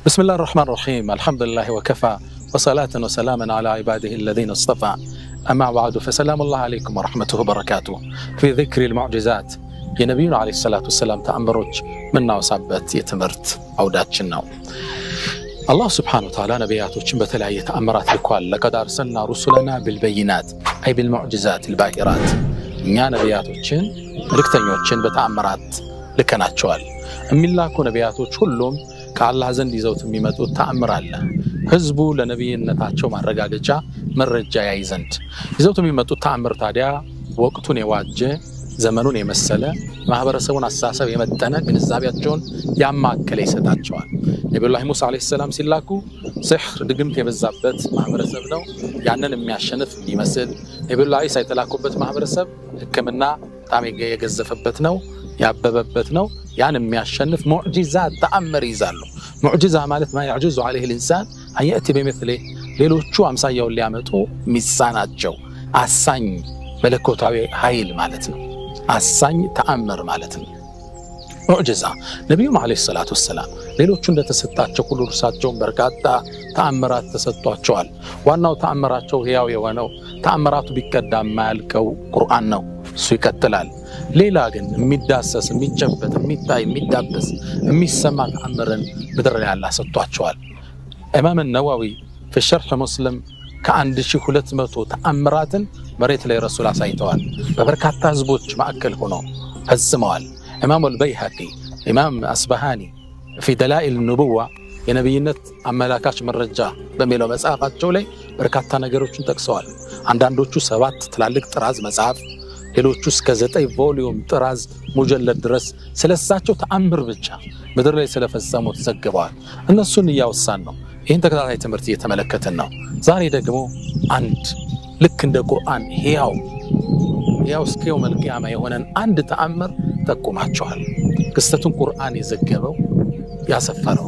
بسم الله الرحمن الرحيم الحمد لله وكفى وصلاة وسلاما على عباده الذين اصطفى أما بعد فسلام الله عليكم ورحمته وبركاته في ذكر المعجزات የነብዩን አለይሂ ሰላቱ ወሰለም ተአምሮች ምናወሳበት የትምህርት አውዳችን ነው። አላህ Subhanahu Wa Ta'ala ነቢያቶችን በተለያየ ተአምራት ልኳል። ለቀድ አርሰልና ሩሱለና ቢልበይናት አይ ቢልሙዕጂዛት አልባሂራት እኛ ነቢያቶችን መልእክተኞችን በተአምራት ልከናቸዋል። የሚላኩ ነቢያቶች ሁሉም ከአላህ ዘንድ ይዘውት የሚመጡት ተአምር አለ። ህዝቡ ለነቢይነታቸው ማረጋገጫ መረጃ ያይ ዘንድ ይዘውት የሚመጡት ተአምር ታዲያ ወቅቱን የዋጀ ዘመኑን የመሰለ ማህበረሰቡን አስተሳሰብ የመጠነ ግንዛቤያቸውን ያማከለ ይሰጣቸዋል። ነብዩላህ ሙሳ አለይሂ ሰላም ሲላኩ ሲህር ድግምት የበዛበት ማህበረሰብ ነው። ያንን የሚያሸንፍ የሚመስል ነብዩላህ ኢሳ የተላኩበት ማህበረሰብ ህክምና በጣም የገዘፈበት ነው፣ ያበበበት ነው። ያን የሚያሸንፍ ሙዕጂዛ ተአምር ይዛሉ። ሙዕጂዛ ማለት ማ يعجز عليه الانسان ان ياتي بمثله ሌሎቹ አምሳያውን ሊያመጡ ሚሳናቸው አሳኝ መለኮታዊ ኃይል ማለት ነው። አሳኝ ተአምር ማለት ነው ሙዕጂዛ። ነብዩ አለይሂ ሰላቱ ወሰለም ሌሎቹ እንደተሰጣቸው ሁሉ እርሳቸውን በርካታ ተአምራት ተሰጥቷቸዋል። ዋናው ተአምራቸው ህያው የሆነው ተአምራቱ ቢቀዳ የማያልቀው ቁርአን ነው። እሱ ይቀጥላል። ሌላ ግን የሚዳሰስ የሚጨበጥ የሚታይ የሚዳበስ የሚሰማ ተአምርን ምድር ላይ አላህ ሰጥቷቸዋል። ኢማም ነዋዊ في شرح مسلم ከ1200 ተአምራትን መሬት ላይ ረሱል አሳይተዋል። በበርካታ ህዝቦች ማዕከል ሆነው ፈጽመዋል። ኢማም አልበይሃቂ ኢማም አስባሃኒ في دلائل النبوة የነብይነት አመላካች መረጃ በሚለው መጽሐፋቸው ላይ በርካታ ነገሮችን ጠቅሰዋል። አንዳንዶቹ 7 ትላልቅ ጥራዝ መጽሐፍ፣ ሌሎቹ እስከ 9 ቮሊዩም ጥራዝ ሙጀለድ ድረስ ስለሳቸው ተአምር ብቻ ምድር ላይ ስለፈጸሙት ዘግበዋል። እነሱን እያወሳን ነው። ይህን ተከታታይ ትምህርት እየተመለከትን ነው። ዛሬ ደግሞ አንድ ልክ እንደ ቁርአን ሕያው እስከ የውመል ቂያማ የሆነን አንድ ተአምር ጠቁማቸዋል። ክስተቱን ቁርአን የዘገበው ያሰፈረው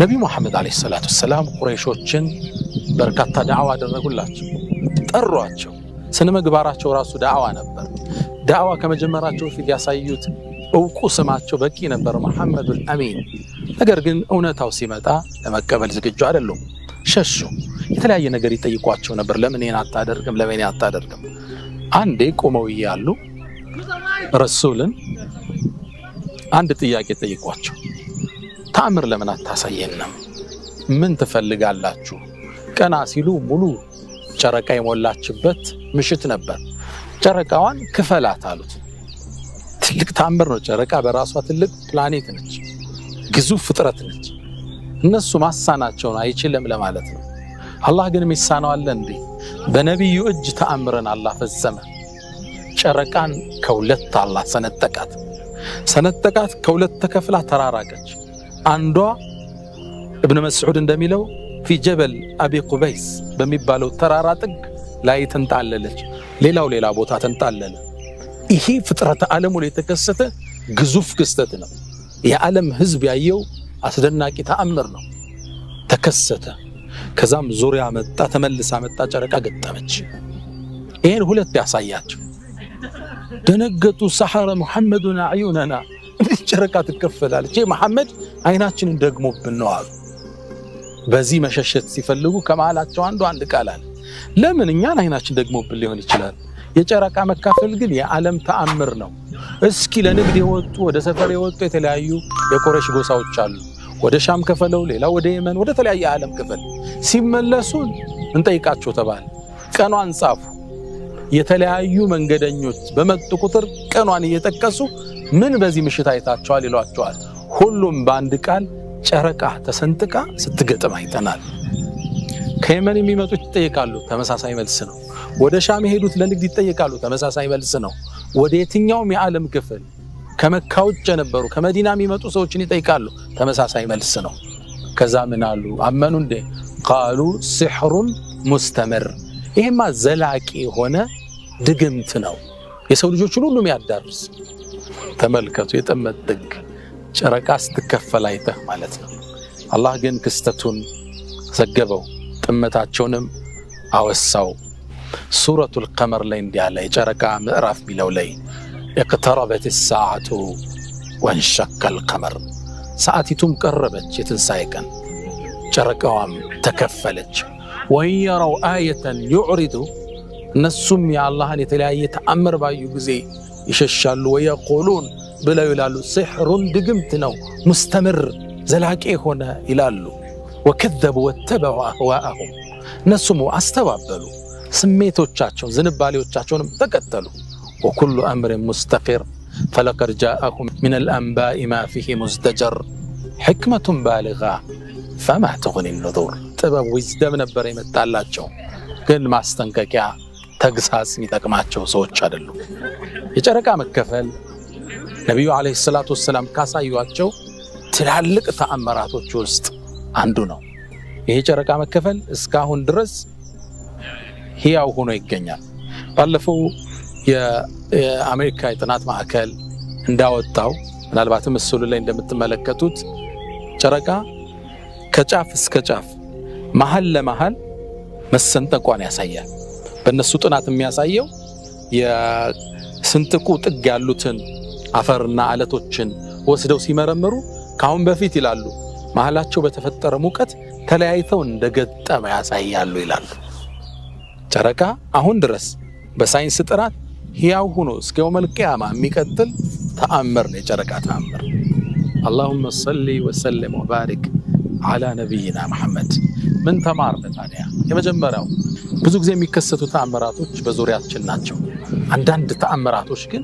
ነብዩ መሐመድ አለይሂ ሰላቱ ወሰለም ቁረይሾችን በርካታ ዳዕዋ አደረጉላቸው፣ ጠሯቸው። ስነ ምግባራቸው ራሱ ዳዕዋ ነበር። ዳዕዋ ከመጀመራቸው በፊት ያሳዩት እውቁ ስማቸው በቂ ነበር፣ መሐመዱል አሚን። ነገር ግን እውነታው ሲመጣ ለመቀበል ዝግጁ አይደሉም፣ ሸሹ። የተለያየ ነገር ይጠይቋቸው ነበር። ለምን ይሄን አታደርግም? ለምን ይሄን አታደርግም? አንዴ ቆመው እያሉ ረሱልን አንድ ጥያቄ ጠይቋቸው። ተአምር ለምን አታሳየንም? ምን ትፈልጋላችሁ? ቀና ሲሉ ሙሉ ጨረቃ የሞላችበት ምሽት ነበር። ጨረቃዋን ክፈላት አሉት። ትልቅ ተአምር ነው። ጨረቃ በራሷ ትልቅ ፕላኔት ነች፣ ግዙፍ ፍጥረት ነች። እነሱ ማሳናቸውን አይችልም ለማለት ነው። አላህ ግን የሚሳነው አለ እንዴ? በነብዩ እጅ ተአምረን አላህ ፈጸመ። ጨረቃን ከሁለት አላህ ሰነጠቃት፣ ከሁለት ተከፍላ ተራራቀች። አንዷ ኢብኑ መስዑድ እንደሚለው في جبل أبي قبيس በሚባለው ተራራ ጥግ ላይ ተንጣለለች። ሌላ ቦታ ተንጣለለ። ይሄ ፍጥረተ ዓለሙ ላይ የተከሰተ ግዙፍ ክስተት ነው። የዓለም ህዝብ ያየው አስደናቂ ተአምር ነው። ተከሰተ። ከዛም ዙሪያ መጣ፣ ተመልሳ መጣ፣ ጨረቃ ገጠመች። ይሄን ሁለት ያሳያቸው። ደነገጡ። ሰሐረ ሙሐመዱና አዩነና፣ ጨረቃ ትከፈላለች፣ መሐመድ አይናችንን ደግሞብን ነው አሉ። በዚህ መሸሸት ሲፈልጉ ከመሃላቸው አንድ ቃል አለ። ለምን እኛን አይናችን ደግሞብን ሊሆን ይችላል? የጨረቃ መካፈል ግን የዓለም ተአምር ነው። እስኪ ለንግድ የወጡ ወደ ሰፈር የወጡ የተለያዩ የቁረይሽ ጎሳዎች አሉ። ወደ ሻም ከፈለው፣ ሌላ ወደ የመን፣ ወደ ተለያየ ዓለም ክፍል ሲመለሱ እንጠይቃቸው ተባለ። ቀኗን ጻፉ። የተለያዩ መንገደኞች በመጡ ቁጥር ቀኗን እየጠቀሱ ምን በዚህ ምሽት አይታቸዋል ይሏቸዋል። ሁሉም በአንድ ቃል ጨረቃ ተሰንጥቃ ስትገጥም አይተናል። ከየመን የሚመጡት ይጠይቃሉ፣ ተመሳሳይ መልስ ነው። ወደ ሻም የሄዱት ለንግድ ይጠይቃሉ፣ ተመሳሳይ መልስ ነው። ወደ የትኛውም የዓለም ክፍል ከመካ ውጭ የነበሩ ከመዲና የሚመጡ ሰዎችን ይጠይቃሉ፣ ተመሳሳይ መልስ ነው። ከዛ ምን አሉ? አመኑ እንዴ? ቃሉ ሲሕሩን ሙስተምር፣ ይሄማ ዘላቂ የሆነ ድግምት ነው፣ የሰው ልጆችን ሁሉም ያዳርስ። ተመልከቱ፣ የጥመት ጥግ ጨረቃ ስትከፈል አይተህ ማለት ነው። አላህ ግን ክስተቱን ዘገበው፣ ጥመታቸውንም አወሳው። ሱረቱል ቀመር ላይ እንዲህ አለ። የጨረቃ ምዕራፍ ቢለው ላይ اقتربت الساعة وانشق القمر ሰዓቲቱም ቀረበች የትንሣኤ ቀን ጨረቃዋም ተከፈለች። ወየረው አየተን ዩዕሪዱ እነሱም የአላህን የተለያየ ተአምር ባዩ ጊዜ ይሸሻሉ። ወየቁሉን ብለው ይላሉ ሲሕሩን ድግምት ነው ሙስተምር ዘላቂ ሆነ ይላሉ። ወከዘቡ ወተበዑ አህዋአሁም እነሱም አስተባበሉ ስሜቶቻቸውን ዝንባሌዎቻቸውንም ተከተሉ። ወኩሉ አምርን ሙስተቂር ፈለቀድ ጃአኩም ሚነል አንባኢ ማ ፊሂ ሙዝደጀር ሕክመቱን ባሊጋ ፈማ ትጉኒ ኑዙር ጥበብ ዊዝደም ነበር የመጣላቸው፣ ግን ማስጠንቀቂያ ተግሳጽ የሚጠቅማቸው ሰዎች አይደሉም። የጨረቃ መከፈል ነቢዩ ዓለይሂ ሰላቱ ወሰላም ካሳዩአቸው ትላልቅ ተአምራቶች ውስጥ አንዱ ነው። ይሄ ጨረቃ መከፈል እስካሁን ድረስ ሕያው ሆኖ ይገኛል። ባለፈው የአሜሪካ የጥናት ማዕከል እንዳወጣው ምናልባትም ምስሉ ላይ እንደምትመለከቱት ጨረቃ ከጫፍ እስከ ጫፍ መሃል ለመሃል መሰንጠቋን ያሳያል። በእነሱ ጥናት የሚያሳየው የስንጥቁ ጥግ ያሉትን አፈርና አለቶችን ወስደው ሲመረምሩ ካሁን በፊት ይላሉ መሃላቸው በተፈጠረ ሙቀት ተለያይተው እንደገጠመ ያሳያሉ ይላሉ። ጨረቃ አሁን ድረስ በሳይንስ ጥራት ሕያው ሆኖ እስከ የውመል ቂያማ የሚቀጥል ተአምር ነው የጨረቃ ተአምር። አላሁመ ሰሊ ወሰለም ወባሪክ አላ ነቢይና መሐመድ። ምን ተማርነ ታዲያ? የመጀመሪያው ብዙ ጊዜ የሚከሰቱ ተአምራቶች በዙሪያችን ናቸው። አንዳንድ ተአምራቶች ግን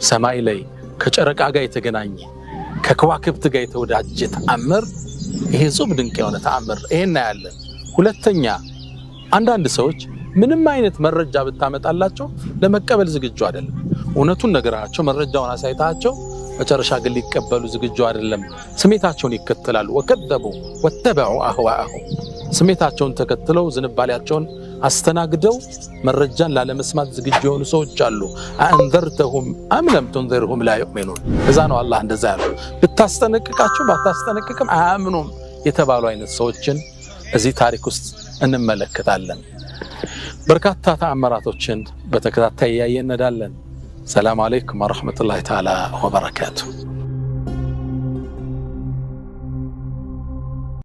ሰማይ ላይ ከጨረቃ ጋር የተገናኘ ከከዋክብት ጋር የተወዳጀ ተአምር፣ ይሄ ጹብ ድንቅ የሆነ ተአምር ይሄን ያያለን። ሁለተኛ አንዳንድ ሰዎች ምንም አይነት መረጃ ብታመጣላቸው ለመቀበል ዝግጁ አይደለም። እውነቱን ነገራቸው መረጃውን አሳይታቸው መጨረሻ ግን ሊቀበሉ ዝግጁ አይደለም። ስሜታቸውን ይከተላሉ። ወከዘቡ ወተበዑ አህዋአሁም ስሜታቸውን ተከትለው ዝንባሌያቸውን አስተናግደው መረጃን ላለመስማት ዝግጁ የሆኑ ሰዎች አሉ። አንዘርተሁም አም ለም ትንዚርሁም ላ ዩእሚኑን። እዛ ነው አላህ እንደዛ ያለው። ብታስጠነቅቃቸው ባታስጠነቅቅም አያምኑም የተባሉ አይነት ሰዎችን እዚህ ታሪክ ውስጥ እንመለከታለን። በርካታ ተአምራቶችን በተከታታይ እያየን እንሄዳለን። ሰላም አለይኩም ወረሕመቱላሂ ተዓላ ወበረካቱሁ።